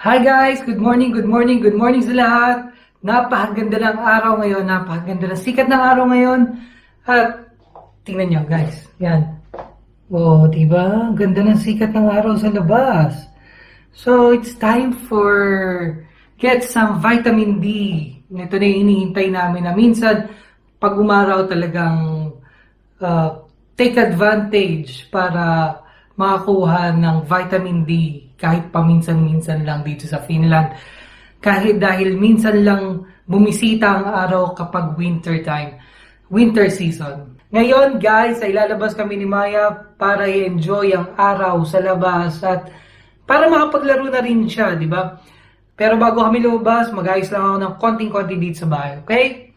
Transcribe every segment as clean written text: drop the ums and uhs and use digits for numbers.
Hi guys! Good morning, good morning, good morning sa lahat! Napakaganda ng araw ngayon, napakaganda ng sikat ng araw ngayon. At tingnan nyo guys, yan. Oh, diba? Ganda ng sikat ng araw sa labas. So, it's time for get some vitamin D. Ito na yung hinihintay namin na minsan pag umaraw talagang take advantage para makakuha ng vitamin D kahit paminsan-minsan lang dito sa Finland. Kahit dahil minsan lang bumisita ang araw kapag winter time, winter season. Ngayon guys, ay lalabas kami ni Maya para i-enjoy ang araw sa labas at para makapaglaro na rin siya, di ba? Pero bago kami lumabas, mag-ayos lang ako ng konting-konti dito sa bahay, okay?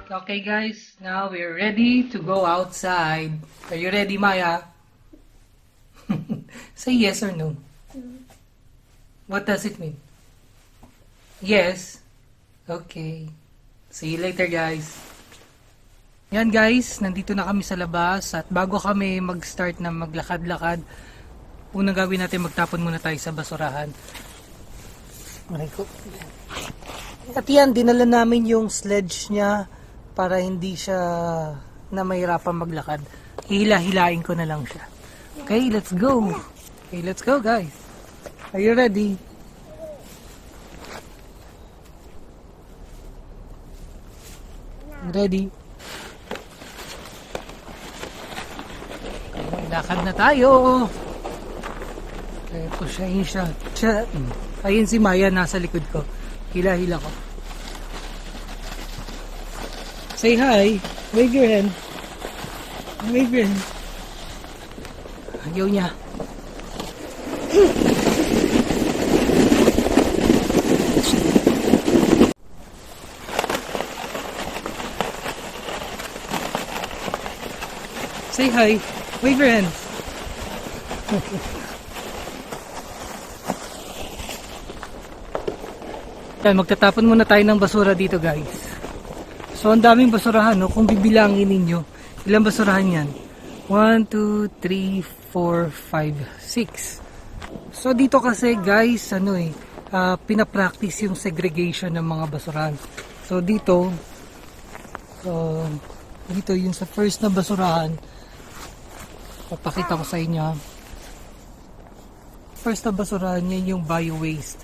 Okay guys, now we're ready to go outside. Are you ready, Maya? Say yes or no. What does it mean? Yes. Okay. See you later guys. Yan guys, nandito na kami sa labas at bago kami mag-start na maglakad-lakad, unang gawin natin magtapon muna tayo sa basurahan. Aray ko. At yan, dinala namin yung sledge niya para hindi siya na mahirapan maglakad. Hila-hilain ko na lang siya. Okay, let's go. Okay, let's go guys. Are you ready? Ready? Lakad na tayo. Okay, pushahin siya. Ayun si Maya nasa likod ko. Hila-hila ko. Say hi. Wave your hand. Wave your hand. Ayaw niya. Say hi. Wave your hands. Magtatapon muna tayo ng basura dito guys. So ang daming basurahan, no? Kung bibilangin ninyo, ilang basurahan yan? 1, 2, 3, 4, 5, 6. So dito kasi guys, pinapractice yung segregation ng mga basurahan. So dito yung sa first na basurahan, papakita ko sa inyo. First na basurahan, yan yung bio-waste.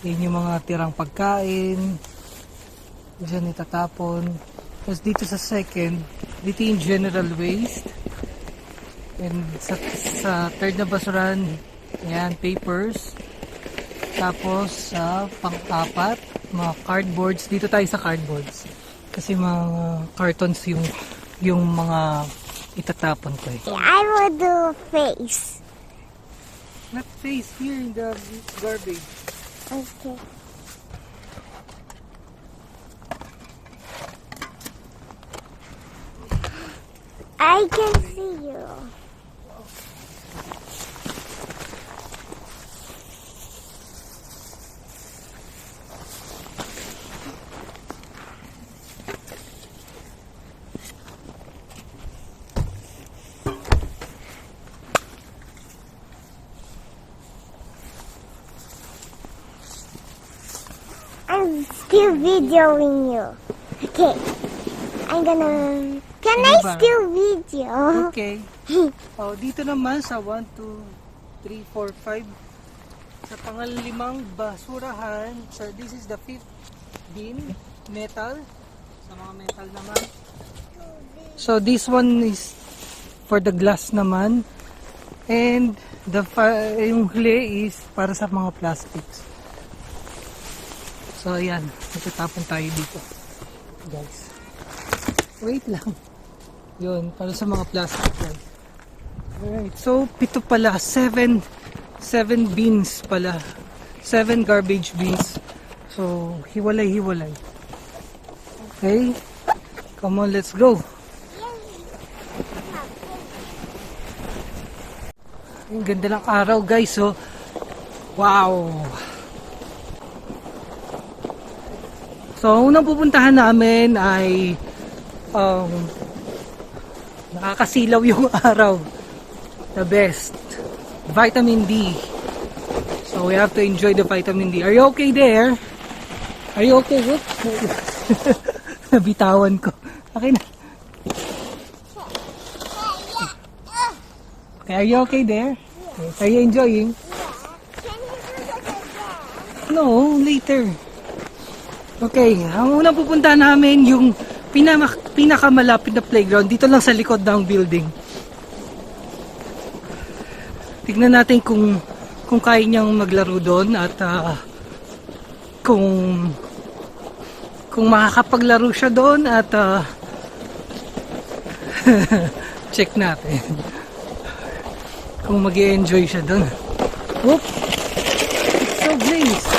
Yan yung mga tirang pagkain. Diyan itatapon. Tapos dito sa second, dito yung general waste. And sa third na basurahan, yan, papers. Tapos sa pang-apat, mga cardboards. Dito tayo sa cardboards. Kasi mga cartons yung mga itatapon ko eh. I will do face. Not face, here in the garbage. Okay. I can see you. I'm still videoing you. Okay. I'm gonna... Can I still video? Okay. Oh, dito naman sa 1, 2, 3, 4, 5. Sa pangalimang basurahan. So this is the 5th bin. Metal. Sa mga metal naman. So this one is for the glass naman. And yung huli is para sa mga plastics. So ayan, magtatapon tayo dito guys. Wait lang. Yun, para sa mga plastic guys. Alright, so 7 pala, 7 bins pala, 7 garbage bins. So hiwalay-hiwalay. Okay, come on, let's go. Ang ganda ng araw guys, so wow. So, ang unang pupuntahan namin ay nakakasilaw yung araw. The best. Vitamin D. So, we have to enjoy the vitamin D. Are you okay there? Are you okay? Whoops. Nabitawan ko. Okay na. Okay, are you okay there? Yes. Are you enjoying? Can you do that again? No, later. Okay, ang unang pupuntahan namin yung pinakamalapit na playground dito lang sa likod ng building. Tignan natin kung kaya niyang maglaro doon at kung makakapaglaro siya doon at check natin kung mag-i-enjoy siya doon. Whoop! It's so glaze.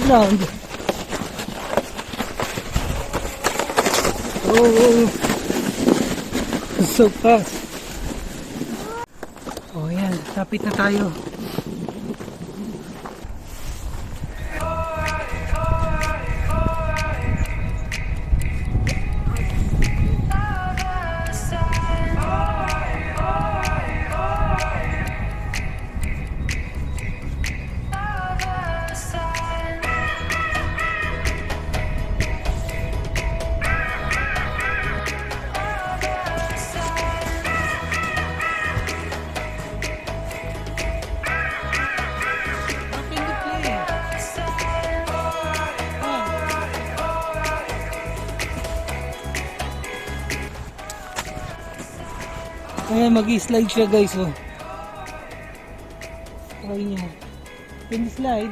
sound. Oh, so fast. Oh, yan. Lapit na tayo. Ayan, mag-slide siya guys, oh. Try niya. Can you slide?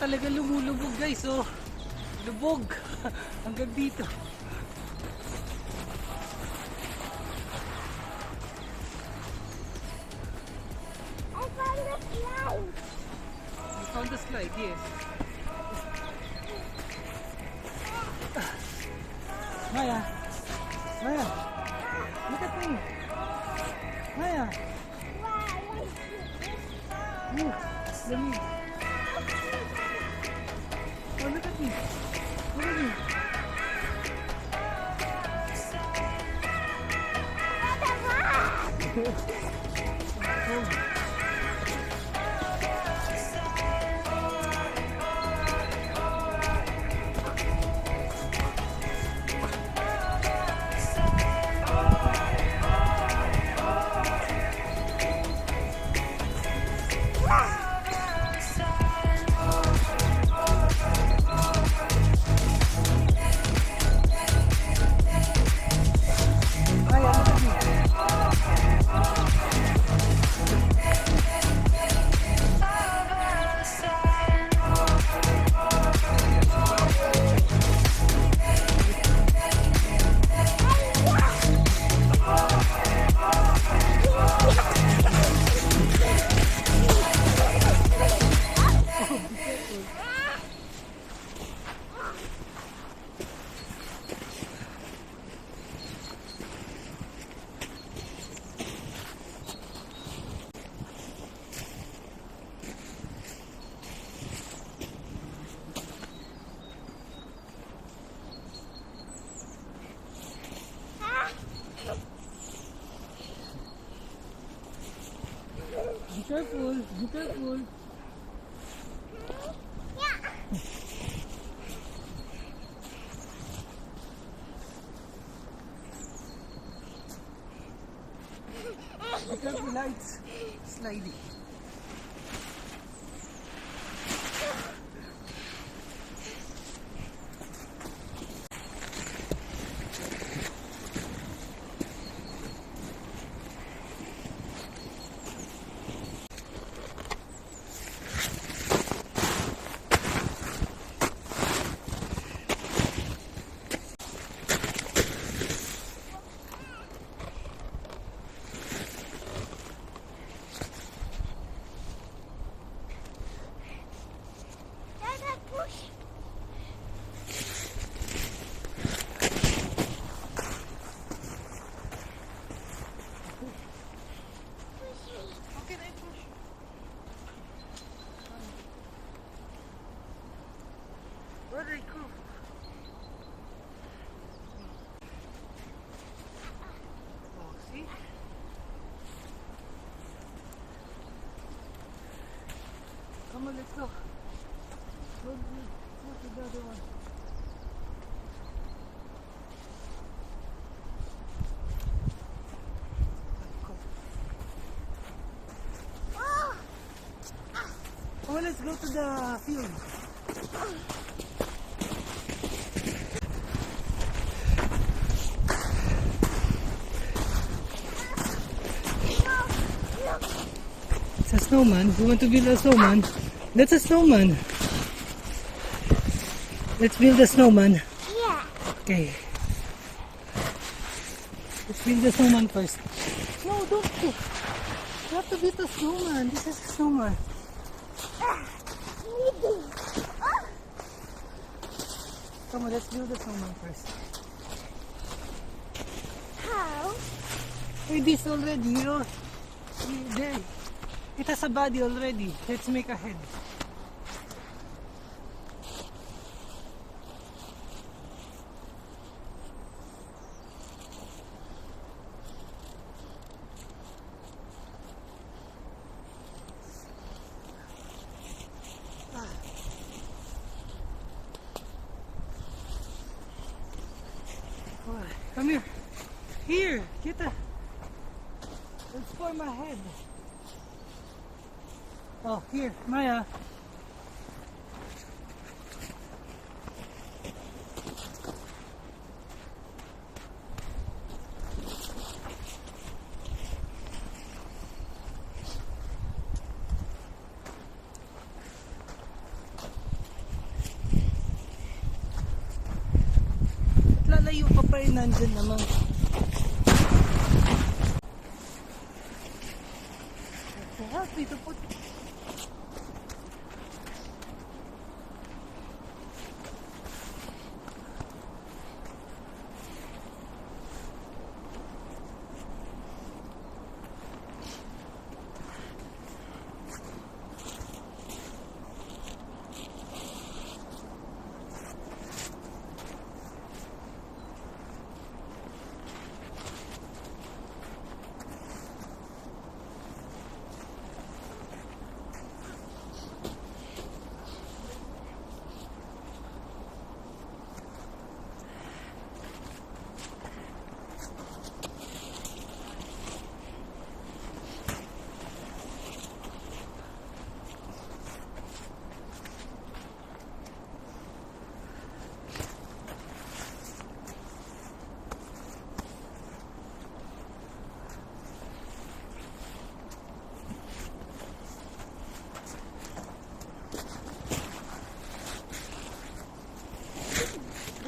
Talaga lumulubog guys, oh. Lubog hanggang dito. I found the slide. You found the slide, yes. Maya, Maya, look at me. Maya, look, let me. Oh, look at me. Look at me. Be careful, be careful. Be careful, lights. Sliding. Where did it go? Oh, see? Come on, let's go. Go to the other one. Go. go to the field. It's a snowman. You want to build a snowman? That's a snowman. Let's build a snowman. Yeah. Okay. Let's build the snowman first. No, don't. You have to build a snowman. This is a snowman. Come on, let's build the snowman first. How? Hey, this already, you know. There. It has a body already. Let's make a head. Come here. Here, get a. Let's form a head. Oh, here, Maya. Lalayo ka pa rin, nandyan naman. Help me to put.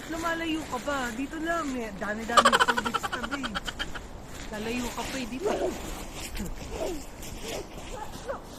Lumalayo ka pa. Dito lang. Dami-dami tubig sa tabi. Lalayo ka pa dito. Dito, oh.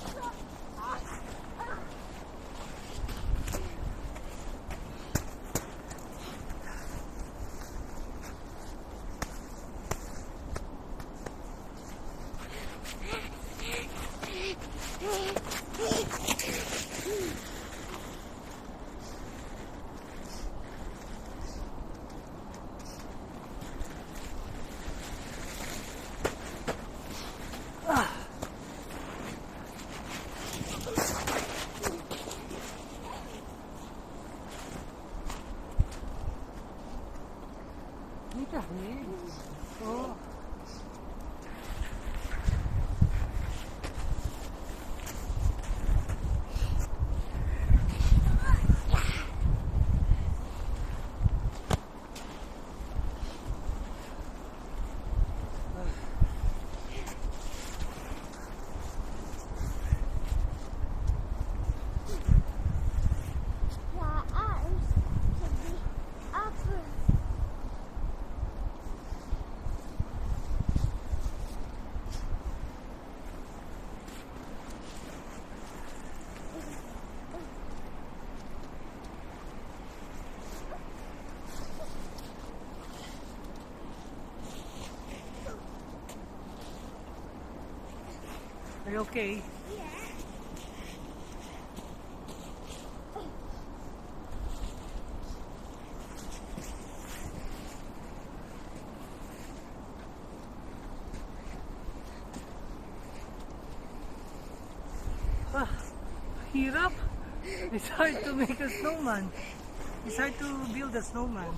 Are you okay? Hirap. It's hard to make a snowman. It's hard to build a snowman.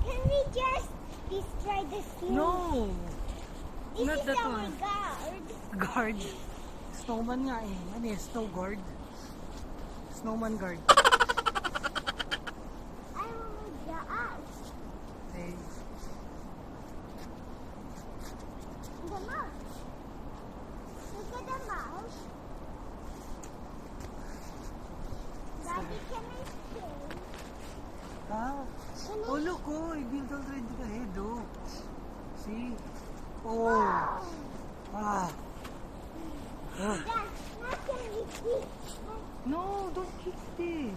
Can we just destroy the snow? No! This Not is that our one. guard. Guard. Snowman nga eh. Ano eh, snow guard. snowman guard. I will make the ice. Okay. The mouse. Look at the mouse. Daddy, can I stay? Ah. Can I Oh, look, oh, I built already the head, oh. See? Oh. Wow. Ah. Ah. Dad, not can we keep? No, don't kick it.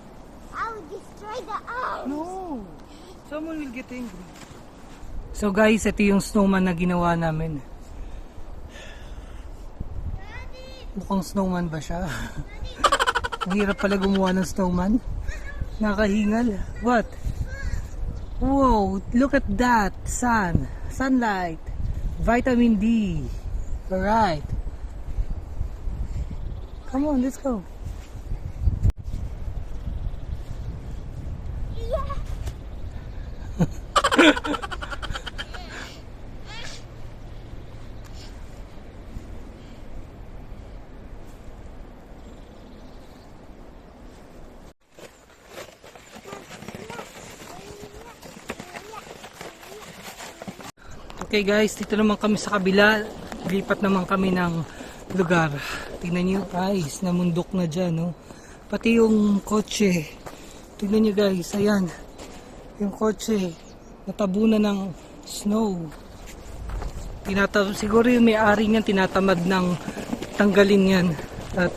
I will destroy the ice. No. Someone will get angry. So guys, ito yung snowman na ginawa namin. Mukhang snowman ba siya? Ang hirap pala gumawa ng snowman. Nakahingal. What? Whoa, look at that. Sun. Sunlight. Vitamin D. Alright. Come on, let's go. Yeah. Okay guys, dito naman kami sa kabila. Lipat naman kami ng lugar. Tingnan nyo guys, namundok na dyan. No? Pati yung kotse. Tingnan nyo guys, ayan. Yung kotse, natabunan ng snow. Siguro yung may-ari niyan tinatamad ng tanggalin yan. At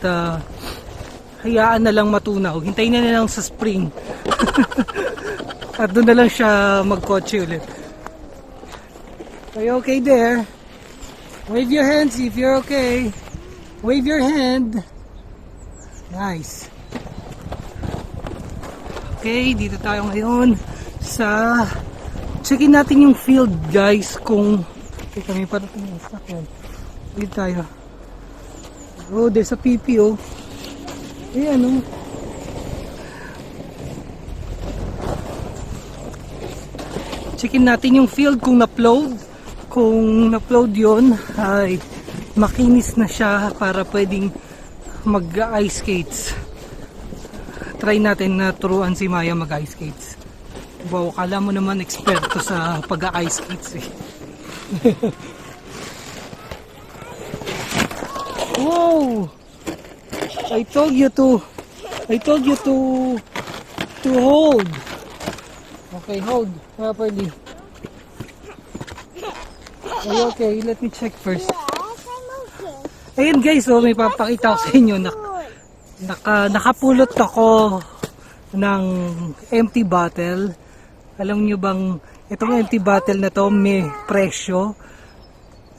hayaan na lang matunaw. Hintayin na lang sa spring. At doon na lang siya magkotse ulit. Are you okay there? Wave your hands if you're okay. Wave your hand. Nice. Okay, dito tayo ngayon sa... Checkin natin yung field guys kung... Teka, may parating yung stock yan. Dito tayo. Oh, there's a PP oh. Ayan oh. Checkin natin yung field kung na-upload. Kung na-upload yun, ay makinis na siya para pwedeng mag-ice skates. Try natin na turuan si Maya mag-ice skates. Wow, kala mo naman eksperto sa pag-ice skates eh. Wow! I told you to hold. Okay, hold properly. Are you okay? Let me check first. Yes, I'm okay. Ayun guys, oh, may papakita ko sa inyo. Nakapulot ako ng empty bottle. Alam nyo bang itong empty bottle na to may presyo?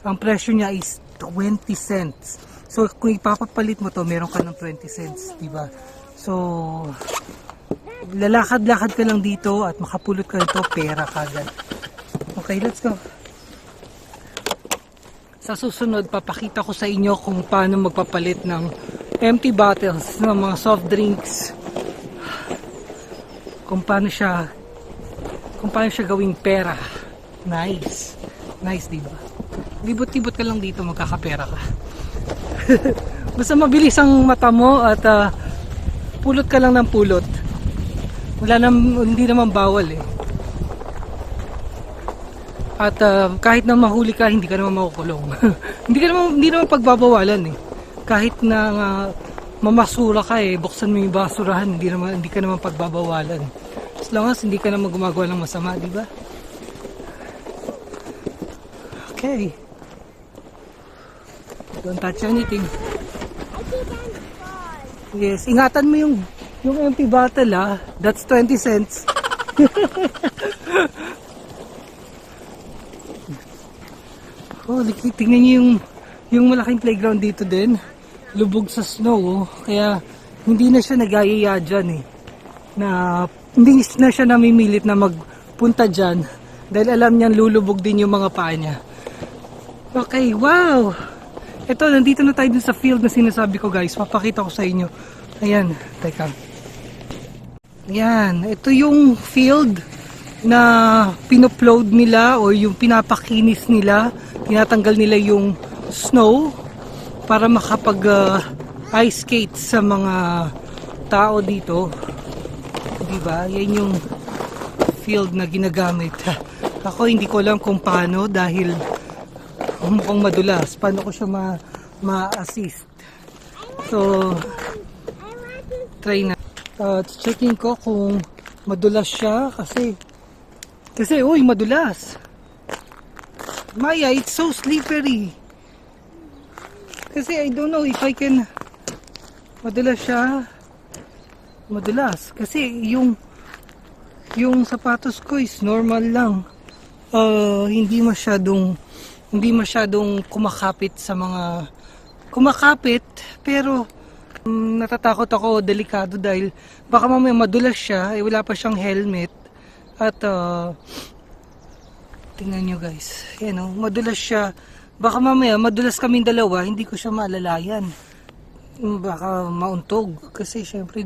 Ang presyo niya is 20 cents. So kung ipapapalit mo to, meron ka ng 20 cents, diba? So lalakad-lakad ka lang dito at makapulot ka nito, pera kagad. Okay, let's go. Sa susunod, papakita ko sa inyo kung paano magpapalit ng empty bottles ng mga soft drinks. Kung paano siya gawing pera. Nice. Nice, diba? Libot-libot ka lang dito, magkakapera ka. Basta mabilis ang mata mo at pulot ka lang ng pulot. Hindi naman bawal eh. At kahit na mahuli ka, hindi ka naman makukulong. hindi naman pagbabawalan eh. Kahit na mamasura ka eh, buksan mo yung basurahan, hindi ka naman pagbabawalan. As long as hindi ka naman gumagawa ng masama, di ba? Okay. Don't touch anything. I think I'm fall. Yes, ingatan mo yung empty bottle ah. That's 20 cents. Oh, tingnan niyo yung malaking playground dito din. Lubog sa snow, oh. Kaya hindi na siya nagayaya dyan eh. Hindi na siya namimilit na magpunta dyan. Dahil alam niyang lulubog din yung mga paa niya. Okay, wow! Ito, nandito na tayo dun sa field na sinasabi ko guys. Papakita ko sa inyo. Ayan, teka. Ayan, ito yung field na pinupload nila o yung pinapakinis nila. Tinatanggal nila yung snow para makapag ice skate sa mga tao dito. Diba? Yan yung field na ginagamit. Ako hindi ko alam kung paano dahil mukhang madulas. Paano ko siya ma-assist? So, try na. Checking ko kung madulas siya kasi uy, madulas. Maya, it's so slippery. Kasi I don't know if I can. Madulas siya. Madulas. Kasi yung sapatos ko is normal lang. Hindi masyadong kumakapit sa mga kumakapit, pero natatakot ako, delikado dahil baka mamaya madulas siya, wala pa siyang helmet at tingnan nyo guys, yan o, madulas siya, baka mamaya madulas kaming dalawa, hindi ko siya maalalayan, baka mauntog kasi syempre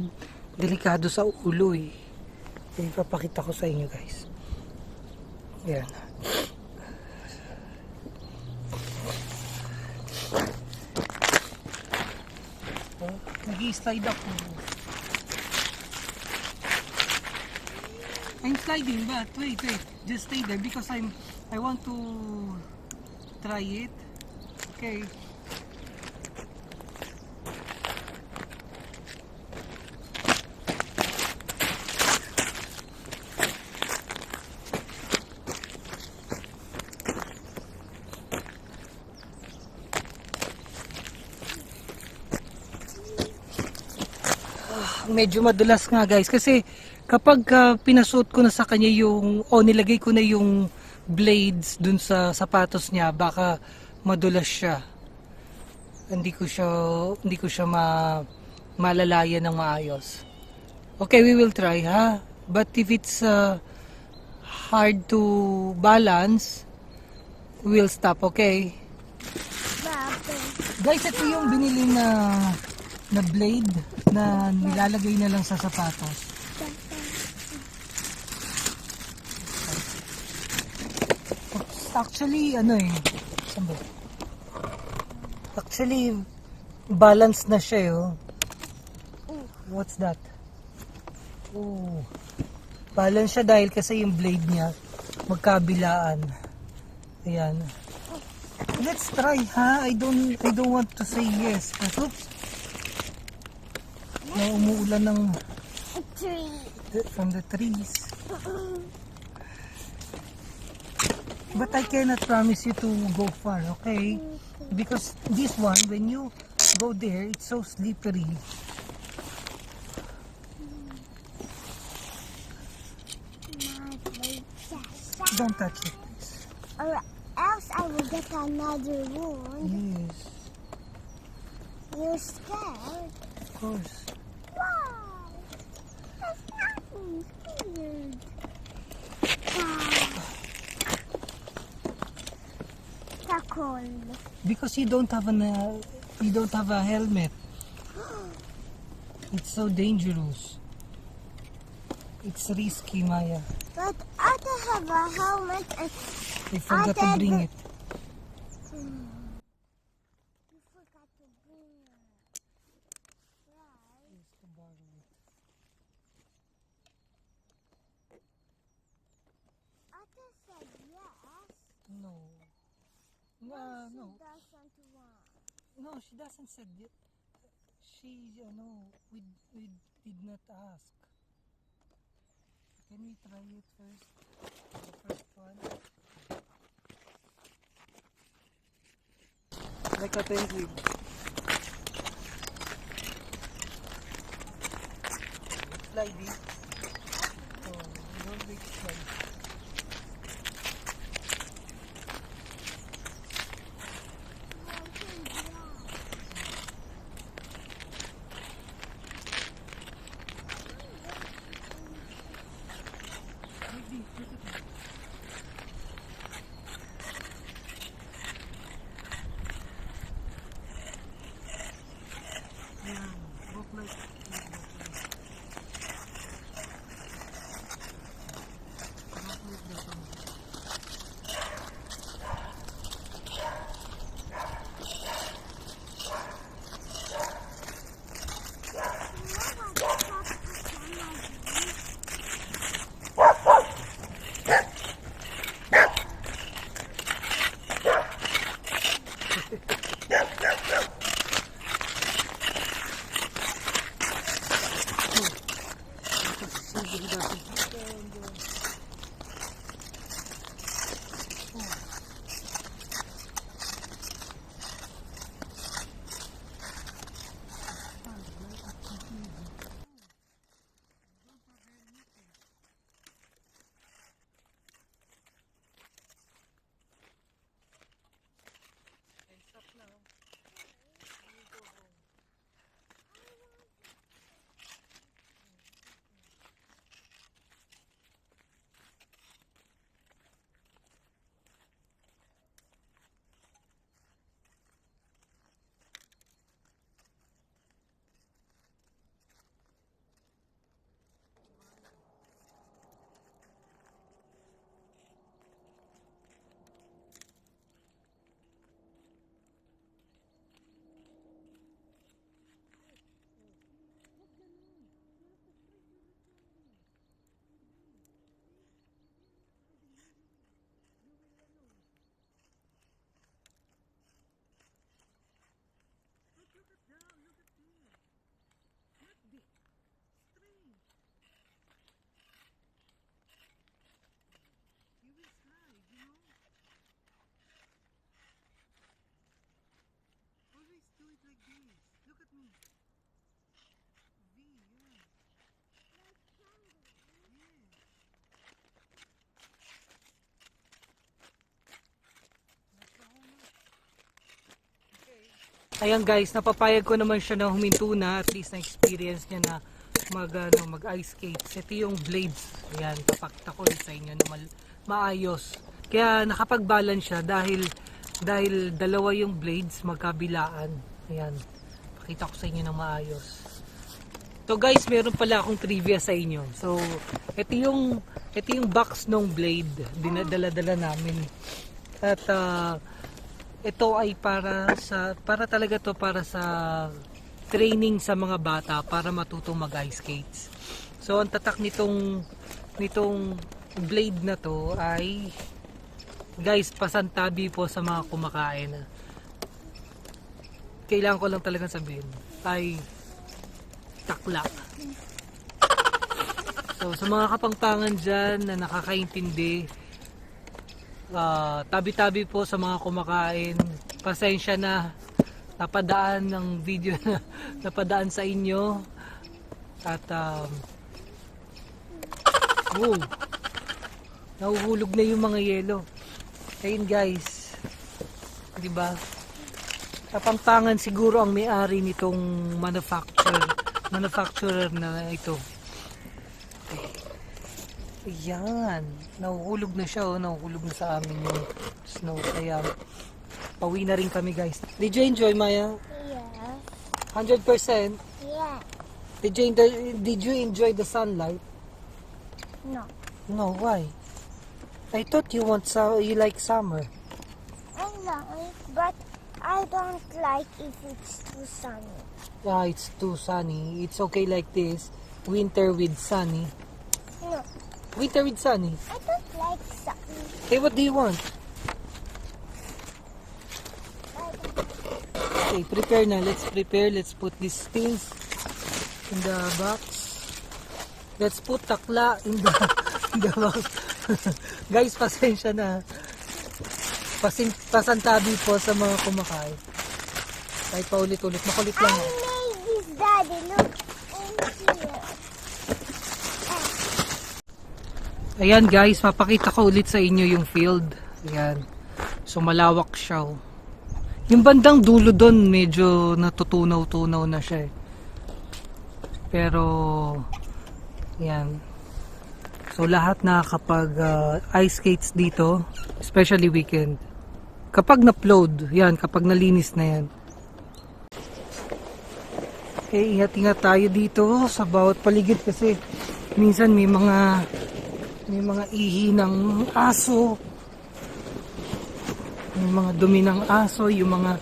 delikado sa ulo eh. Ipapakita ko sa inyo guys, yan. Nag-i-slide ako. I'm sliding, but wait, just stay there because I want to try it. Okay. Medyo madulas nga guys kasi kapag pinasuot ko na sa kanya yung nilagay ko na yung blades dun sa sapatos niya, baka madulas siya. Hindi ko siya malalayan ng maayos. Okay, we will try ha. But if it's hard to balance, we'll stop, okay? Guys, ito yung binili na blade na nilalagay na lang sa sapatos. Actually, actually, balance na siya, oh. What's that? Oh, balance siya dahil kasi yung blade niya magkabilaan. Ayan. Let's try, ha? I don't want to say yes. Oops. Na umuulan ng from the trees. But I cannot promise you to go far, okay? Because this one, when you go there, it's so slippery. Don't touch it, please. Or else I will get another wound. Yes, You're scared? of course. Why? That's nothing scared. Cold. Because you don't have a helmet. It's so dangerous. It's risky, Maya. But I don't have a helmet. I forgot to bring it. You forgot to bring it. Right? Ate said yes. No. No. She doesn't want. No, she doesn't say it. She, we did not ask. Can we try it first? The first one. Like a penguin. Sliding. Oh, don't make it slide. Ayan guys, napapayag ko naman siya na huminto na, at least na-experience niya na mag ice skates. Ito yung blades. Ayan, papakita ko sa inyo na maayos. Kaya nakapag-balance siya dahil dalawa yung blades magkabilaan. Ayan, pakita ko sa inyo ng maayos. So guys, meron pala akong trivia sa inyo. So, ito yung box ng blade, dinadala-dala namin. At ito ay para sa training sa mga bata para matutong mag-ice skates. So, ang tatak nitong blade na to ay, guys, pasantabi po sa mga kumakain. Kailangan ko lang talagang sabihin ay takla. So, sa mga kapangpangan dyan na nakakaintindi, tabi-tabi po sa mga kumakain, pasensya na, napadaan ng video na napadaan sa inyo. At nahuhulog na yung mga yelo. Ayun guys, diba? Kapampangan siguro ang may-ari nitong manufacturer na ito. Ayan, nahuhulog na siya, nahuhulog na sa amin yung snow. Kaya pauwi na rin kami guys. Did you enjoy, Maya? Yeah. 100%? Yeah. Did you enjoy the sunlight? No. No, why? I thought you like summer. I like, but I don't like if it's too sunny. Yeah, it's too sunny. It's okay like this. Winter with sunny. No, Winter with sunny. I don't like sunny. Okay, what do you want? Okay, prepare na. Let's prepare. Let's put these things in the box. Let's put takla in the box. Guys, pasensya na. Pasantabi po sa mga kumakain. Kahit paulit-ulit. Makulit lang. I made this, Daddy. Look in here. Ayan guys, papakita ko ulit sa inyo yung field. Ayan. So malawak siya. Oh. Yung bandang dulo doon medyo natutunaw-tunaw na siya. Pero ayan. So lahat na kapag ice skates dito, especially weekend. Kapag na-upload, yan, kapag nalinis na yan. Okay, ingat-ingat tayo dito sa bawat paligid kasi minsan may mga ihi ng aso, may mga dumi ng aso, yung mga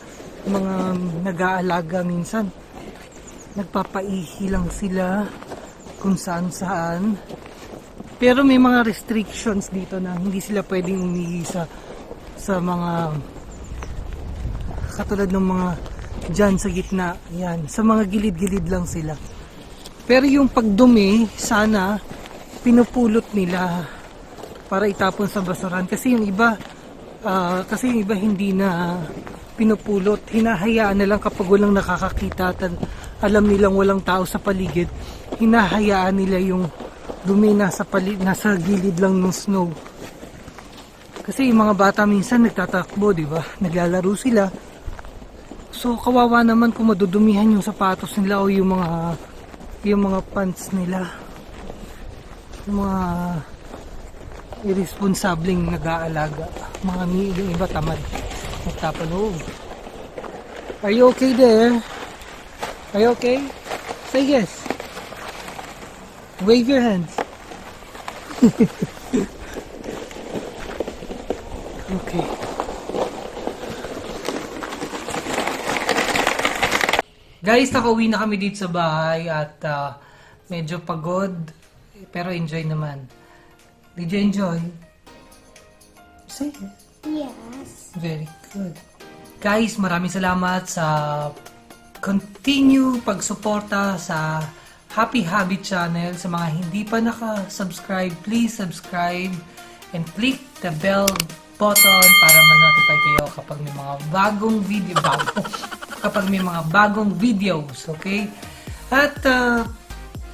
nag-aalaga minsan nagpapaihi lang sila kung saan pero may mga restrictions dito na hindi sila pwedeng umihi sa mga katulad ng mga dyan sa gitna, yan, sa mga gilid-gilid lang sila. Pero yung pagdumi sana pinupulot nila para itapon sa basuran kasi yung iba hindi na pinupulot, hinahayaan na lang kapag walang nakakakita at alam nilang walang tao sa paligid, hinahayaan nila yung dumi nasa gilid lang ng snow. Kasi yung mga bata minsan nagtatakbo, di ba? Naglalaro sila. So kawawa naman kung madudumihan yung sapatos nila o yung mga pants nila. Yung mga irresponsableng nag-aalaga. Yung iba tamad. Magtapaloob. Are you okay there? Are you okay? Say yes. Wave your hands. Okay. Guys, nakauwi na kami dito sa bahay at medyo pagod pero enjoy naman. Did you enjoy? Say it. Yes. Very good. Guys, maraming salamat sa continue pagsuporta sa Happy Habit Channel. Sa mga hindi pa naka-subscribe, please subscribe and click the bell button para ma-notify kayo kapag may mga bagong videos, okay? At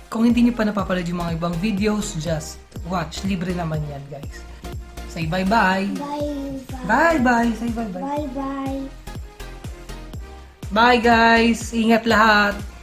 kung hindi nyo pa napapanood yung mga ibang videos, just watch. Libre naman yan, guys. Say bye-bye. Bye. Bye-bye. Say bye-bye. Bye. Bye. Bye guys! Ingat lahat!